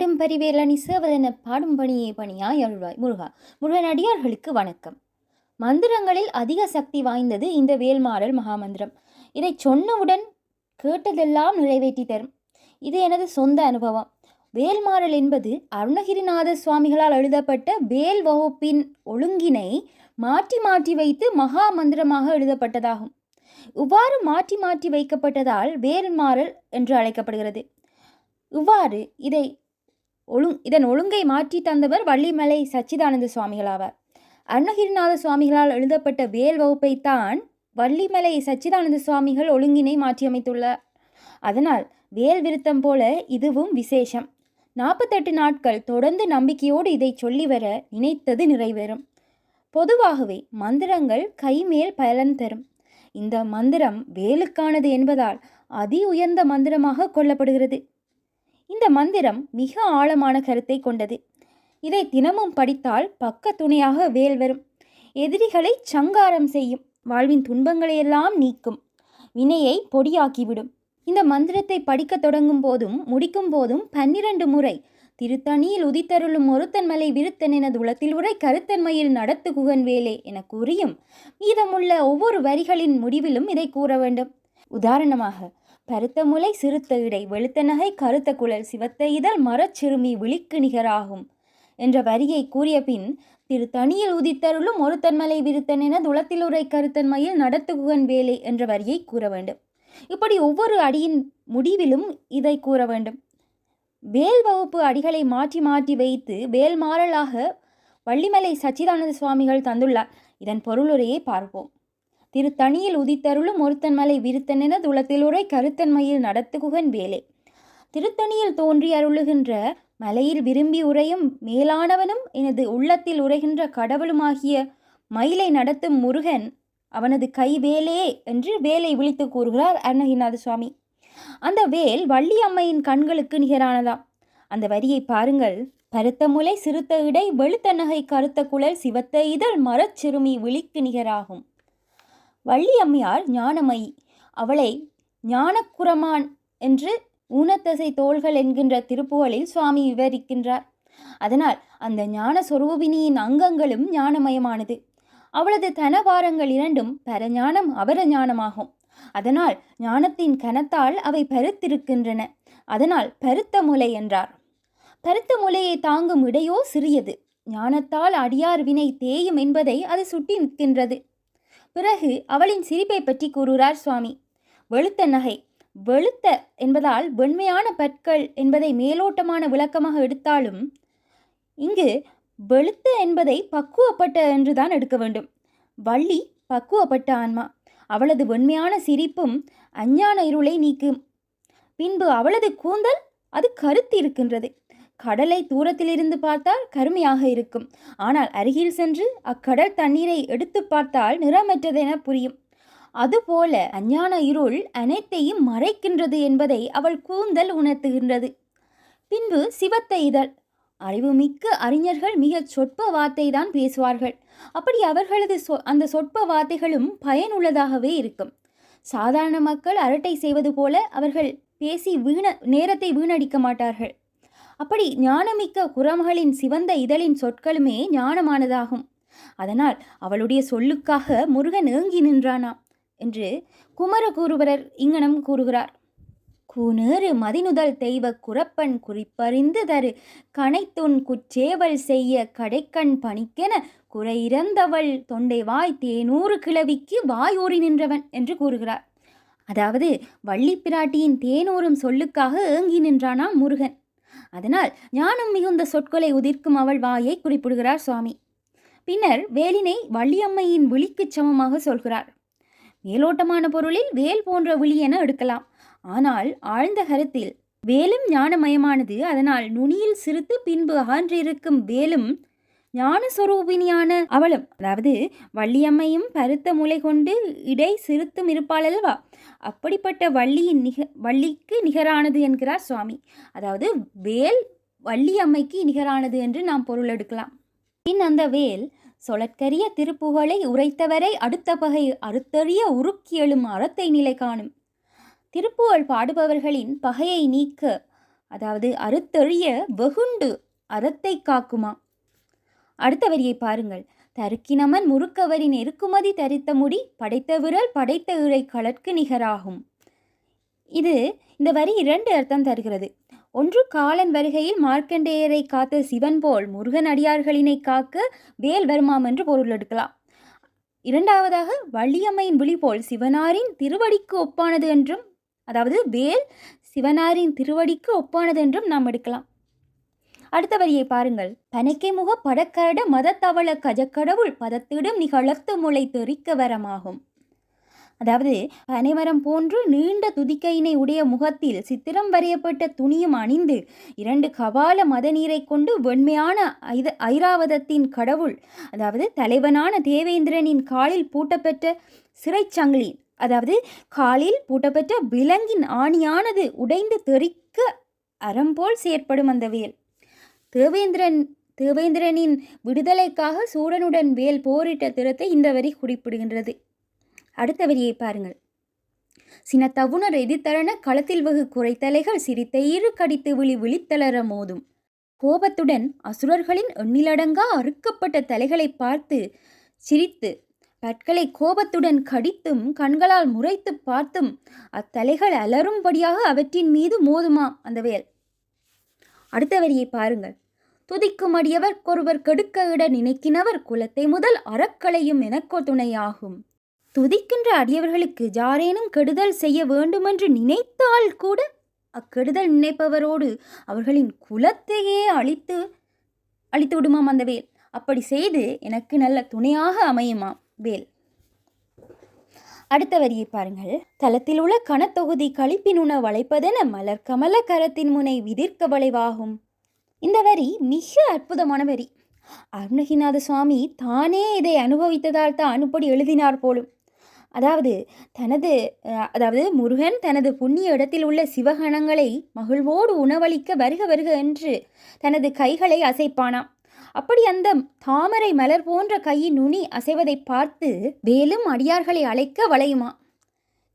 நாடும் பரிவேலணி சேவதென பாடும் பணியே பணியாய் அருள்வாய் முருகா. முருகனடியார்களுக்கு வணக்கம். மந்திரங்களில் அதிக சக்தி வாய்ந்தது இந்த வேல்மாறல் மகாமந்திரம். இதை சொன்னவுடன் கேட்டதெல்லாம் நிறைவேற்றி தரும். இது எனது சொந்த அனுபவம். வேல்மாறல் என்பது அருணகிரிநாத சுவாமிகளால் எழுதப்பட்ட வேல் வகுப்பின் ஒழுங்கினை மாற்றி மாற்றி வைத்து மகா மந்திரமாக எழுதப்பட்டதாகும். இவ்வாறு மாற்றி மாற்றி வைக்கப்பட்டதால் வேல்மாறல் என்று அழைக்கப்படுகிறது. இவ்வாறு இதன் ஒழுங்கை மாற்றி தந்தவர் வள்ளிமலை சச்சிதானந்த சுவாமிகள் ஆவார். அருணகிரிநாத சுவாமிகளால் எழுதப்பட்ட வேல் வகுப்பைத்தான் வள்ளிமலை சச்சிதானந்த சுவாமிகள் ஒழுங்கினை மாற்றியமைத்துள்ளார். அதனால் வேல் விருத்தம் போல இதுவும் விசேஷம். 48 நாட்கள் தொடர்ந்து நம்பிக்கையோடு இதை சொல்லி வர நினைத்தது நிறைவேறும். பொதுவாகவே மந்திரங்கள் கைமேல் பலன் தரும். இந்த மந்திரம் வேலுக்கானது என்பதால் அதி உயர்ந்த மந்திரமாக கொள்ளப்படுகிறது. இந்த மந்திரம் மிக ஆழமான கருத்தை கொண்டது. இதை தினமும் படித்தால் பக்க துணையாக வேல் வரும். எதிரிகளை சங்காரம் செய்யும். வாழ்வின் துன்பங்களையெல்லாம் நீக்கும். வினையை பொடியாக்கிவிடும். இந்த மந்திரத்தை படிக்க தொடங்கும் போதும் முடிக்கும் போதும் 12 முறை திருத்தணியில் உதித்தருளும் ஒருத்தன் மலை விருத்தன் என உளத்தில் உரை கருத்தன்மையில் நடத்து குகன் வேலே என கூறியும் மீதமுள்ள ஒவ்வொரு வரிகளின் முடிவிலும் இதை கூற வேண்டும். உதாரணமாக, பருத்த முலை சிறுத்த இடை வெளுத்த நகை கருத்த குழல் சிவத்த இதழ் மரச்சிறுமி விழிக்கு நிகராகும் என்ற வரியை கூறிய பின் திருத்தணியில் உதித்தருளும் ஒருத்தன்மலை விருத்தன் என துளத்தில் உரை கருத்தன்மையில் நடத்துகுகன் வேலை என்ற வரியை கூற வேண்டும். இப்படி ஒவ்வொரு அடியின் முடிவிலும் இதை கூற வேண்டும். வேல் வகுப்பு அடிகளை மாற்றி மாற்றி வைத்து வேல்மாறலாக வள்ளிமலை சச்சிதானந்த சுவாமிகள் தந்துள்ளார். இதன் பொருளுரையை பார்ப்போம். திருத்தணியில் உதித்தருளும் ஒருத்தன்மலை விருத்தன் என துளத்தில் உரை கருத்தன்மையில் நடத்துகுகன் வேலை. திருத்தணியில் தோன்றி அருளுகின்ற மலையில் விரும்பி உரையும் மேலானவனும் எனது உள்ளத்தில் உரைகின்ற கடவுளுமாகிய மயிலை நடத்தும் முருகன் அவனது கைவேலே என்று வேலை விழித்து கூறுகிறார் அருணகிரிநாத சுவாமி. அந்த வேல் வள்ளி அம்மையின் கண்களுக்கு நிகரானதாம். அந்த வரியை பாருங்கள். பருத்த முலை சிறுத்த இடை வெளுத்த நகை கருத்த குழல் சிவத்த இதழ் மரச்சிறுமி விழிக்கு நிகராகும். வள்ளி அம்மையார் ஞானமயி. அவளை ஞானக்குரமான் என்று ஊனத்தசை தோள்கள் என்கின்ற திருப்புகழில் சுவாமி விவரிக்கின்றார். அதனால் அந்த ஞான சொரூபினியின் அங்கங்களும் ஞானமயமானது. அவளது தனபாரங்கள் இரண்டும் பரஞானம் அபரஞானமாகும். அதனால் ஞானத்தின் கனத்தால் அவை பருத்திருக்கின்றன. அதனால் பருத்த முலை என்றார். பருத்த முலையை தாங்கும் இடையோ சிறியது. ஞானத்தால் அடியார் வினை தேயும் என்பதை அது சுட்டி நிற்கின்றது. பிறகு அவளின் சிரிப்பை பற்றி கூறுகிறார் சுவாமி. வெளுத்த நகை. வெளுத்த என்பதால் வெண்மையான பற்கள் என்பதை மேலோட்டமான விளக்கமாக எடுத்தாலும் இங்கு வெளுத்த என்பதை பக்குவப்பட்ட என்றுதான் எடுக்க வேண்டும். வள்ளி பக்குவப்பட்ட ஆன்மா. அவளது வெண்மையான சிரிப்பும் அஞ்ஞான இருளை நீக்கும். பின்பு அவளது கூந்தல் அது கருத்து இருக்கின்றது. கடலை தூரத்திலிருந்து பார்த்தால் கருமையாக இருக்கும். ஆனால் அருகில் சென்று அக்கடல் தண்ணீரை எடுத்து பார்த்தால் நிறமற்றதென புரியும். அதுபோல அஞ்ஞான இருள் அனைத்தையும் மறைக்கின்றது என்பதை அவள் கூந்தல் உணர்த்துகின்றது. பின்பு சிவத்த இதழ். அறிவுமிக்க அறிஞர்கள் மிக சொற்ப வார்த்தை தான் பேசுவார்கள். அப்படி அவர்களது அந்த சொற்ப வார்த்தைகளும் பயனுள்ளதாகவே இருக்கும். சாதாரண மக்கள் அரட்டை செய்வது போல அவர்கள் பேசி நேரத்தை வீணடிக்க மாட்டார்கள். அப்படி ஞானமிக்க குரமகளின் சிவந்த இதழின் சொற்களுமே ஞானமானதாகும். அதனால் அவளுடைய சொல்லுக்காக முருகன் ஏங்கி நின்றானாம் என்று குமரகுருபரர் இங்கனம் கூறுகிறார். கூனேறு மதிநுதல் தெய்வ குரப்பன் குறிப்பறிந்து தரு கனைத்துன் குச்சேவல் செய்ய கடைக்கண் பணிக்கென குறை இறந்தவள் தொண்டை வாய் தேனூறு கிழவிக்கு வாயூறி நின்றவன் என்று கூறுகிறார். அதாவது வள்ளி பிராட்டியின் தேனூறும் சொல்லுக்காக ஏங்கி நின்றானாம் முருகன். அதனால் ஞானம் மிகுந்த சொற்களை உதிர்க்கும் அவள் வாயை குறிப்பிடுகிறார் சுவாமி. பின்னர் வேலினை வள்ளியம்மையின் விழிக்கு சமமாக சொல்கிறார். மேலோட்டமான பொருளில் வேல் போன்ற விழி என எடுக்கலாம். ஆனால் ஆழ்ந்த கருத்தில் வேலும் ஞானமயமானது. அதனால் நுனியில் சிறுத்து பின்பு அகன்றிருக்கும் வேலும் ஞானஸ்வரூபினியான அவளும், அதாவது வள்ளியம்மையும் பருத்த முலை கொண்டு இடை சிறுத்தும் இருப்பாள் அல்லவா, அப்படிப்பட்ட வள்ளிக்கு நிகரானது என்கிறார் சுவாமி. அதாவது வேல் வள்ளியம்மைக்கு நிகரானது என்று நாம் பொருள் எடுக்கலாம். பின் அந்த வேல் சொலற்கரிய திருப்புகழை உரைத்தவரை அடுத்த பகை அறுத்தறிய உருக்கி எழும் அறத்தை நிலை காணும். திருப்புகழ் பாடுபவர்களின் பகையை நீக்க அதாவது அறுத்தெறிய வெகுண்டு அறத்தை காக்குமா. அடுத்த வரியை பாருங்கள். தருக்கினமன் முறுக்கவரின் எருக்குமதி தரித்த முடி படைத்த விரல் படைத்த இழை களற்கு நிகராகும். இந்த வரி 2 அர்த்தம் தருகிறது. ஒன்று, காலன் வருகையில் மார்க்கண்டேயரை காத்த சிவன் போல் முருகன் அடியார்களினை காக்க வேல் வருமாம் என்று பொருள் எடுக்கலாம். இரண்டாவதாக, வள்ளியம்மையின் விழி போல் சிவனாரின் திருவடிக்கு ஒப்பானது என்றும், அதாவது வேல் சிவனாரின் திருவடிக்கு ஒப்பானது என்றும் நாம் எடுக்கலாம். அடுத்த வரியை பாருங்கள். பனைக்கை முக படக்கரட மதத்தவள கஜக்கடவுள் பதத்திடும் நிகழத்து முளை தெறிக்க வரமாகும். அதாவது பனைமரம் போன்று நீண்ட துதிக்கையினை உடைய முகத்தில் சித்திரம் வரையப்பட்ட துணியும் அணிந்து 2 கபால மத நீரை கொண்டு வெண்மையான ஐராவதத்தின் கடவுள், அதாவது தலைவனான தேவேந்திரனின் காலில் பூட்டப்பெற்ற சிறைச்சங்கிலி, அதாவது காலில் பூட்டப்பெற்ற விலங்கின் ஆணியானது உடைந்து தெறிக்க அறம்போல் செயற்படும் அந்த வேல். தேவேந்திரனின் விடுதலைக்காக சூரனுடன் வேல் போரிட்ட திறத்தை இந்த வரி குறிப்பிடுகின்றது. அடுத்த வரியை பாருங்கள். சினத்தவுணர் எதிர்த்தரன களத்தில் வெகு குறைத்தலைகள் சிரித்தயிறு கடித்து விழித்தளர மோதும். கோபத்துடன் அசுரர்களின் எண்ணிலடங்கா அறுக்கப்பட்ட தலைகளை பார்த்து சிரித்து பற்களை கோபத்துடன் கடித்தும் கண்களால் முறைத்து பார்த்தும் அத்தலைகள் அலரும்படியாக அவற்றின் மீது மோதுமாம் அந்த வேல். அடுத்த வரியை பாருங்கள். துதிக்கும் அடியவர்க்கொருவர் கெடுக்க இட நினைக்கினவர் குலத்தை முதல் அறக்களையும் எனக்கோ துணையாகும். துதிக்கின்ற அடியவர்களுக்கு யாரேனும் கெடுதல் செய்ய வேண்டுமென்று நினைத்தால் கூட அக்கெடுதல் நினைப்பவரோடு அவர்களின் குலத்தையே அழித்து விடுமாம் அந்த வேல். அப்படி செய்து எனக்கு நல்ல துணையாக அமையுமாம் வேல். அடுத்த வரியை பாருங்கள். தலத்தில் உள்ள கணத்தொகுதி களிப்பினுண வளைப்பதென மலர் கமல கரத்தின் முனை விதிர்க்க வளைவாகும். இந்த வரி மிக அற்புதமான வரி. அருணகிரிநாத சுவாமி தானே இதை அனுபவித்ததால் தான் இப்படி எழுதினார் போலும். அதாவது முருகன் தனது புண்ணிய இடத்தில் உள்ள சிவகணங்களை மகிழ்வோடு உணவளிக்க வருக வருக என்று தனது கைகளை அசைப்பானாம். அப்படி அந்த தாமரை மலர் போன்ற கையின் நுனி அசைவதை பார்த்து வேலும் அடியார்களை அழைக்க வளையுமா.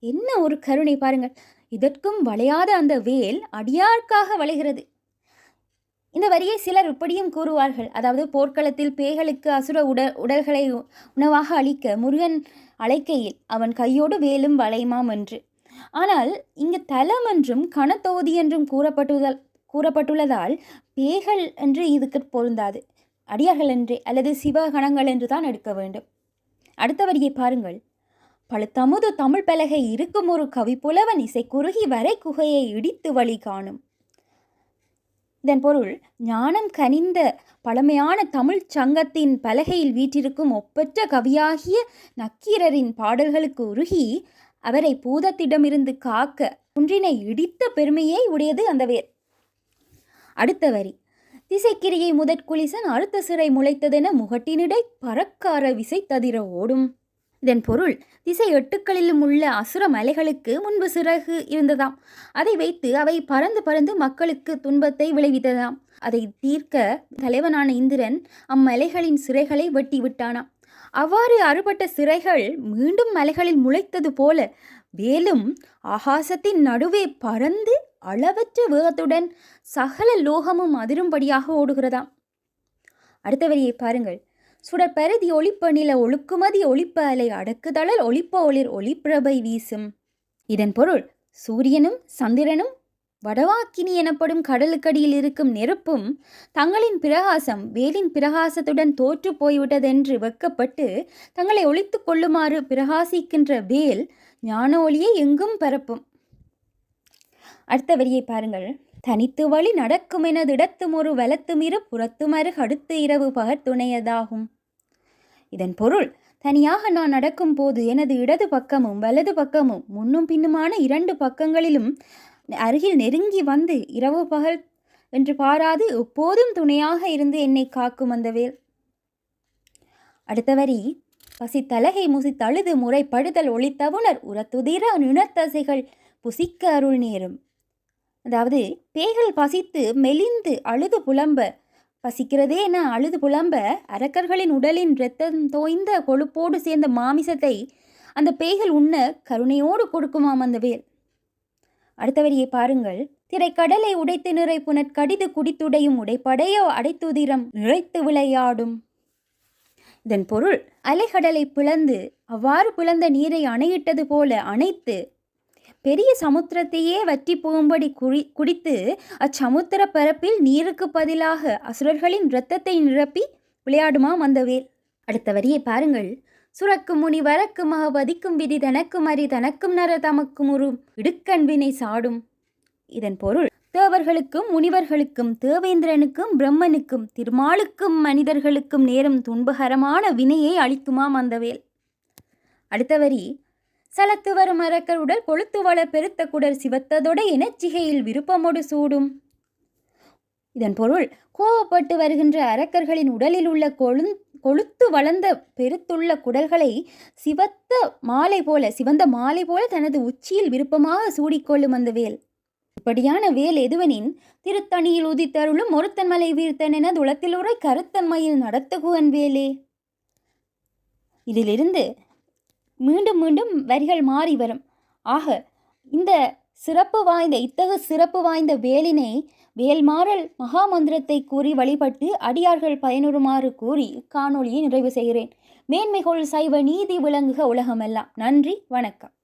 என்ன ஒரு கருணை பாருங்கள். இதற்கும் வளையாத அந்த வேல் அடியார்க்காக வளைகிறது. இந்த வரியை சிலர் இப்படியும் கூறுவார்கள். அதாவது போர்க்களத்தில் பேய்களுக்கு அசுர உடல்களை உணவாக அளிக்க முருகன் அழைக்கையில் அவன் கையோடு வேலும் வளையுமாம் என்று. ஆனால் இங்கு தலம் என்றும் கணத்தொகுதி என்றும் கூறப்பட்டுள்ளதால் பேய்கள் என்று இதுக்கு பொருந்தாது. அடியார்கள் என்றே அல்லது சிவகணங்கள் என்று தான் எடுக்க வேண்டும். அடுத்த வரியை பாருங்கள். பழுத்தமுது தமிழ் பலகை இருக்கும் ஒரு கவி புலவன் இசை குறுகி வரை குகையை இடித்து வழி காணும். இதன் பொருள், ஞானம் கனிந்த பழமையான தமிழ் சங்கத்தின் பலகையில் வீற்றிருக்கும் ஒப்பற்ற கவியாகிய நக்கீரரின் பாடல்களுக்கு உருகி அவரை பூதத்திடமிருந்து காக்க குன்றினை இடித்த பெருமையை உடையது அந்த வேர். அடுத்த வரி. திசைக்கிரியை முதற்குலிசன் அறுத்த சிறை முளைத்ததென முகட்டினிடை பறக்கார விசை ததிர ஓடும். இதன் பொருள், திசை 8களிலும் உள்ள அசுர மலைகளுக்கு முன்பு சிறகு இருந்ததாம். அதை வைத்து அவை பறந்து பறந்து மக்களுக்கு துன்பத்தை விளைவித்ததாம். அதை தீர்க்க தலைவனான இந்திரன் அம்மலைகளின் சிறைகளை வெட்டி விட்டானாம். அவ்வாறு அறுபட்ட சிறைகள் மீண்டும் மலைகளில் முளைத்தது போல வேலும் ஆகாசத்தின் நடுவே பறந்து அளவற்ற வேகத்துடன் சகல லோகமும் அதிரும்படியாக ஓடுகிறதாம். அடுத்த வரியை பாருங்கள். சுடற்பருதி ஒளிப்ப நில ஒழுக்குமதி ஒளிப்ப அலை அடக்குதழல் ஒளிப்ப ஒளிர் ஒளிப்பிரபை வீசும். இதன் பொருள், சூரியனும் சந்திரனும் வடவாக்கினி எனப்படும் கடலுக்கடியில் இருக்கும் நெருப்பும் தங்களின் பிரகாசம் வேலின் பிரகாசத்துடன் தோற்று போய்விட்டதென்று வெக்கப்பட்டு தங்களை ஒளித்து கொள்ளுமாறு பிரகாசிக்கின்ற வேல் ஞான ஒளியை எங்கும் பரப்பும். அடுத்த வரியை பாருங்கள். தனித்து வழி நடக்குமெனதிடத்தும் ஒரு வலத்துமிரு புறத்துமரு அடுத்து இரவு பகத்துணையதாகும். இதன் பொருள், தனியாக நான் நடக்கும் போது எனது இடது பக்கமும் வலது பக்கமும் முன்னும் பின்னுமான 2 பக்கங்களிலும் அருகில் நெருங்கி வந்து இரவு பகல் என்று பாராது எப்போதும் துணையாக இருந்து என்னை காக்கும் அந்த வேல். அடுத்த வரி. பசித்தலகை முசித்தழுது முறைப்படுதல் ஒளித்தவுணர் உரத்துதிர நிணத்தசைகள் புசிக்க அருள் நேரும். அதாவது பேய்கள் பசித்து மெலிந்து அழுது புலம்ப, பசிக்கிறதே என அழுது புலம்ப அரக்கர்களின் உடலின் இரத்தம் தோய்ந்த கொழுப்போடு சேர்ந்த மாமிசத்தை அந்த பேய்கள் உண்ண கருணையோடு கொடுக்குமாம் அந்த வேல். அடுத்த வரியை பாருங்கள். திரைக்கடலை உடைத்து நிறை புனற்கடிது குடித்துடையும் உடைப்படையோ அடைத்துதிரம் நிறைத்து விளையாடும். இதன் பொருள் அலைகடலை பிளந்து அவ்வாறு பிளந்த நீரை அணையிட்டது போல அணைத்து பெரிய சமுத்திரத்தையே வற்றி போகும்படி குடித்து அச்சமுத்திர பரப்பில் நீருக்கு பதிலாக அசுரர்களின் இரத்தத்தை நிரப்பி விளையாடுமாம் அந்த வேல். அடுத்த வரியை பாருங்கள். சுரக்கும் முனி வரக்கும் மகபதிக்கும் விதி தனக்கும் அறி தனக்கும் நர தமக்கும் உரு இடுக்கண்வினை சாடும். இதன் பொருள் தேவர்களுக்கும் முனிவர்களுக்கும் தேவேந்திரனுக்கும் பிரம்மனுக்கும் திருமாலுக்கும் மனிதர்களுக்கும் நேரும் துன்பகரமான வினையை அளிக்குமாம் அந்த வேல். அடுத்த வரி. சலத்து வரும் அரக்கர் உடல் கொளுத்து வள பெருத்த குடர் சிவத்ததொட எனச்சிகையில் விருப்பமோடு சூடும். இதன் பொருள் கோவப்பட்டு வருகின்ற அரக்கர்களின் உடலில் உள்ள கொளுத்து வளர்ந்த பெருத்துள்ள குடல்களை சிவந்த மாலை போல தனது உச்சியில் விருப்பமாக சூடிக்கொள்ளும் அந்த வேல். இப்படியான வேல் எதுவனின் திருத்தணியில் உதித்தருளும் ஒருத்தன் மலை வீழ்த்தன் என துளத்தில் உரை கருத்தன்மையில் நடத்துகுவன் வேலே. இதிலிருந்து மீண்டும் மீண்டும் வரிகள் மாறி வரும். ஆக இந்த இத்தகு சிறப்பு வாய்ந்த வேலினை வேல்மாறல் மகாமந்திரத்தை கூறி வழிபட்டு அடியார்கள் பயனுறுமாறு கூறி காணொளியை நிறைவு செய்கிறேன். மேன்மைகொள் சைவ நீதி விளங்குக உலகமெல்லாம். நன்றி, வணக்கம்.